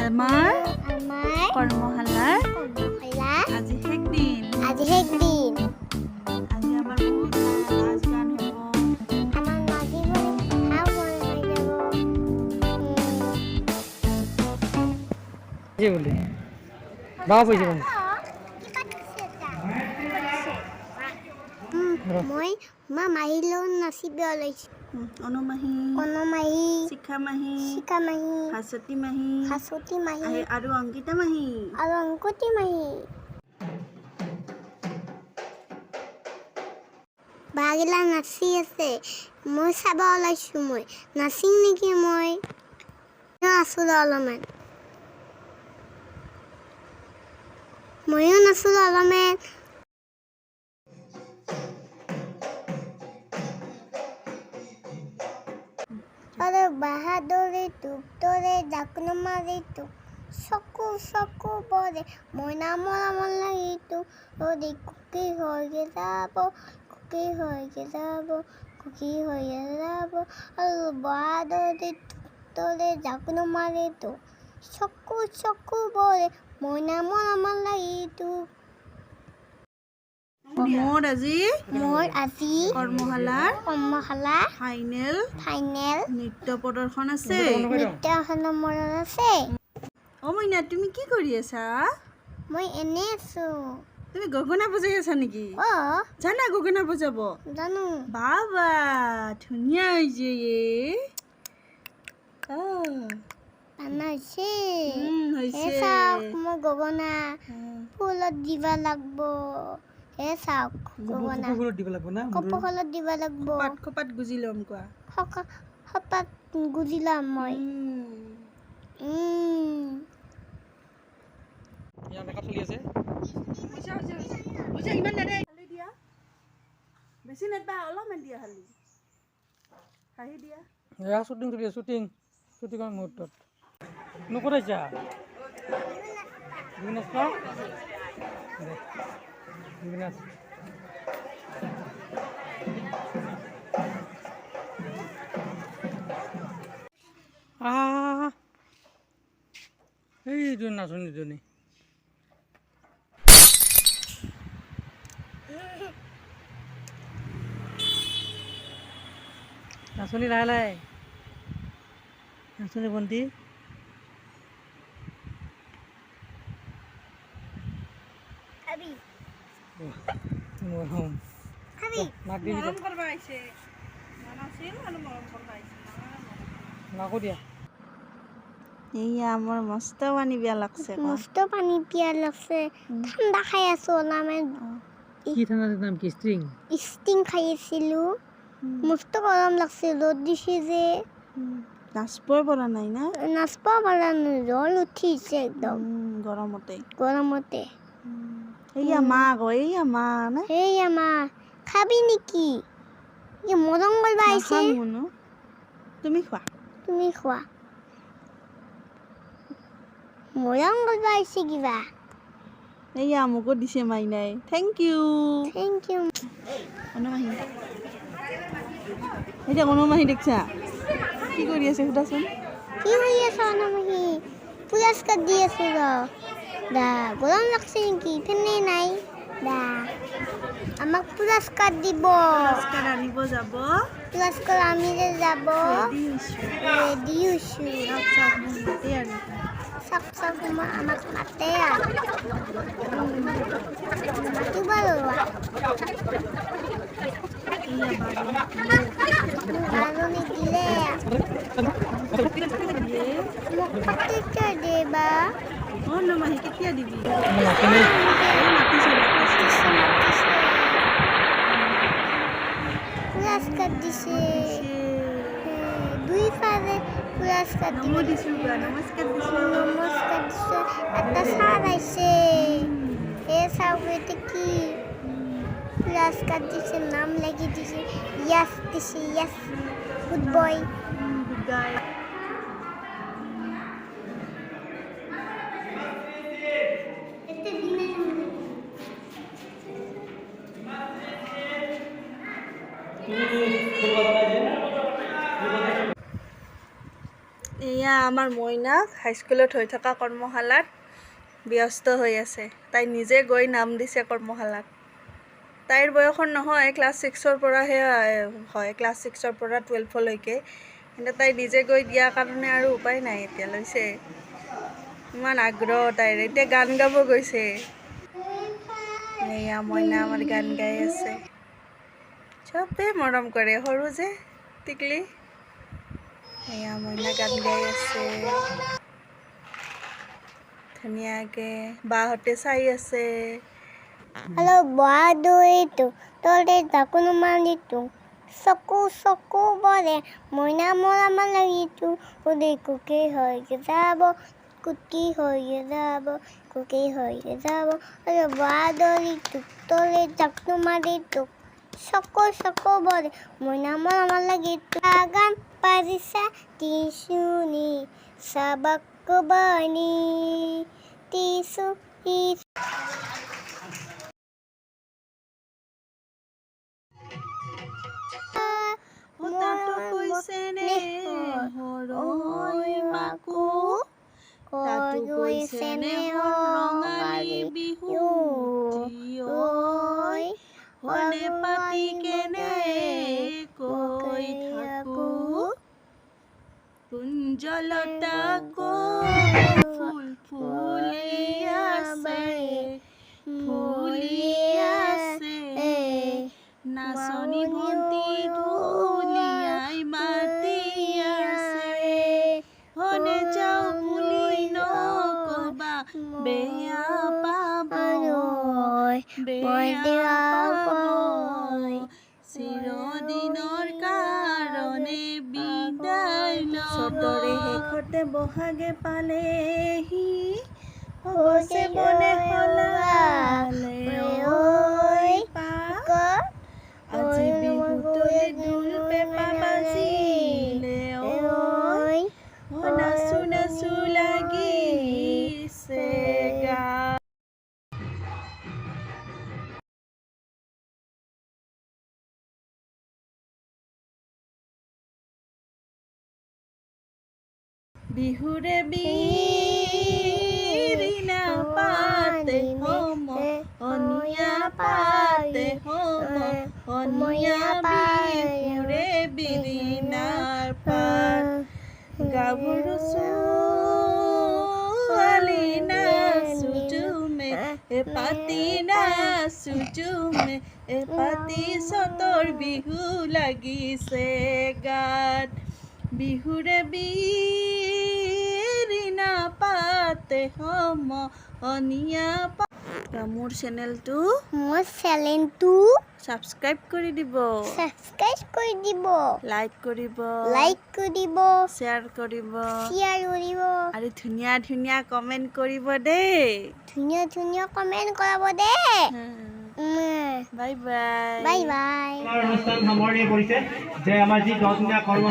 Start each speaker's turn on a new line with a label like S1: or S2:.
S1: আমাৰ কৰ্মশালাৰ আজি শেষ দিন। আজি আমাৰ বহুত নাচ গান হ'ব।
S2: মই মাহীৰ লগত নাচিব ওলাইছো।
S1: অনুমাহী, শিখা মাহী,
S2: হাচতি মাহী
S1: আৰু অংকিতা মাহী।
S2: বাগিলা নাচি আছে, মই চাব ওলাইছো। মই নাচিম নেকি? মই নাচো অলপমান। ময়ো নাচো অলপমান। আৰু বাহাদুৰি টোপ তৰে জাকনো মাৰি টোপ চকু বৰে মইনা মৰা মন লাগি টোপ কুকি হৈ যাব আৰু বাহাদুৰি টোপ তৰে জাকনো মাৰি টোপ চকু বৰে মইনা মৰা মন লাগি টোপ।
S1: মোৰ আজি
S2: কৰ্মশালা ফাইনেল
S1: নৃত্য প্ৰদৰ্শন আছে। অ মইনা, তুমি কি কৰি আছা?
S2: মই এনে আছো।
S1: তুমি গগনা বজাই আছা নেকি? জানা গগনা বজাব?
S2: জানো।
S1: বাবা ধুনীয়া হৈছে।
S2: মই গগনা ফুলত দিব লাগিব। কপৌফুলত দিব লাগিব।
S1: খোপাত গুজি ল'ম কোৱা।
S2: খপাত গুজি ল'ম মই।
S1: বেছি নেদবা, অলপমান দিয়া খালি। হাঁহি দিয়া।
S3: শ্বুটিং মুহূৰ্তত নকৰাইছা এইটো নাচনীজনী নাচনী লাহে নাচনী বন্তি
S1: এইয়া মোৰ মস্ত পানী পিয়া লাগছে।
S2: ঠাণ্ডা খাই আছো অলপমান।
S3: কি ঠাণ্ডাৰ নাম কি?
S2: ষ্টিং খাই আছিলো। মস্ত গৰম লাগছে, ৰ'দ দিছে যে।
S1: নাচবই পৰা নাই না?
S2: নাচব পৰা নাই, জ্বৰ উঠিছে একদম গৰমতে।
S1: এইয়া মা নে?
S2: সেইয়া মা, খাবি নেকি? মৰম কৰিব আহিছে।
S1: তুমি খোৱা।
S2: মৰম কৰিব আহিছে কিবা।
S1: এইয়া মোকো দিছে মাইনাই। Thank U. অনুমাহী, এতিয়া অনুমাহী দেখিছা কি কৰি আছে? সোধাচোন
S2: কি কৰি আছা অনুমাহী? পুৰস্কাৰ দি আছো গৰম লাগছে নেকি? ফেনে নাই আমাক পুৰস্কাৰ দিব।
S1: আনিব যাব।
S2: পুৰস্কাৰ আমি যে যাব ৰেডি হৈছো। চাপ আমাক মাতে আৰু মাতিব লোৱা। বাজনী দিলে মোক কেতিয়া দিবা?
S1: অনুমাহী কেতিয়া দিবি?
S2: পুৰস্কাৰ দিছে দুইফালে পুৰস্কাৰ দিছে।
S1: নমস্কাৰ দিছো।
S2: এটা চাৰ আহিছে। এই চাউতে কি পুৰস্কাৰ দিছে? নাম লাগি দিছে। ইয়াস দিছে। ইয়াস গুড বয়।
S1: Good guy. এয়া আমাৰ মইনাক হাইস্কুলত হৈ থকা কৰ্মশালাত ব্যস্ত হৈ আছে। তাই নিজে গৈ নাম দিছে কৰ্মশালাত। তাইৰ বয়সৰ নহয়, ক্লাছ 6ৰ পৰাহে হয়, ক্লাছ 6ৰ পৰা 12লৈকে। কিন্তু তাই নিজে গৈ দিয়াৰ কাৰণে আৰু উপায় নাই, এতিয়া লৈছে। ইমান আগ্ৰহ তাইৰ, এতিয়া গান গাব গৈছে। এয়া মইনা আমাৰ গান গাই আছে। চবে মৰম কৰে, সৰু যে টিকলি। এয়া মইনা গান গাই আছে ধুনীয়াকে, বাহঁতে চাই আছে।
S2: আৰু বাহাদুৰিটো তলে জাকোনো মাৰিটো চকু চকু বৰে মইনা মৰম লাগিটো উদি কুকি হৈ যাব, কুকি হৈ যাব, কুকি হৈ যাব। আৰু বাহাদুৰিটো তলে জাকোনো মাৰিটো চকু চকু বৰে মইনা মৰম লাগিটো। গান পাৰিছা টিচুনি চাবাক বানি টিচু
S1: তাতো কৈছেনে হৰৈ মাকো, তাতো কৈছেনে ৰঙালী বিহু ঐ, হনে পাতি কেনে কৈ থাকো, কুঞ্জলতা ফুল ফুলি আছে, ফুলি আছে, নাচনী ভন্টি ঢুলিয়াই মাতি আছে, হনে যাও বুলি নকবা বেয়া পাব, বেয়া পাব, চিৰদিনৰ কাৰণে বিদায় ল'ব। চতৰে শেষতে বহাগে পালেহি, অগছে বনে সলালে ঐ পাত, আজি বিহুতলি ঢোল পেঁপা বাজিলে ঐ, নাচো নাচো লাগিছে গান। বিহুৰে বিৰিণা পাতে সমনীয়া পাতে সমনীয়া, বিহুৰে বিৰিণাৰ পাত, গাভৰু ছোৱালী নাচো জুমে পাতি নাচো জুমে পাতি, চতৰ বিহু লাগিছে গাত। বিহুৰে বিৰিণা পাতে সমনীয়া পাতে। মোৰ চেনেলটো ছাবস্ক্ৰাইব কৰি দিব, লাইক কৰিব, শ্বেয়াৰ কৰিব, আৰু ধুনীয়া ধুনীয়া কমেণ্ট কৰিব দেই। Bye bye.
S2: Bye bye.
S4: অনুষ্ঠান সামৰণি কৰিছে যে আমাৰ যি 10 দিনীয়া কৰ্ম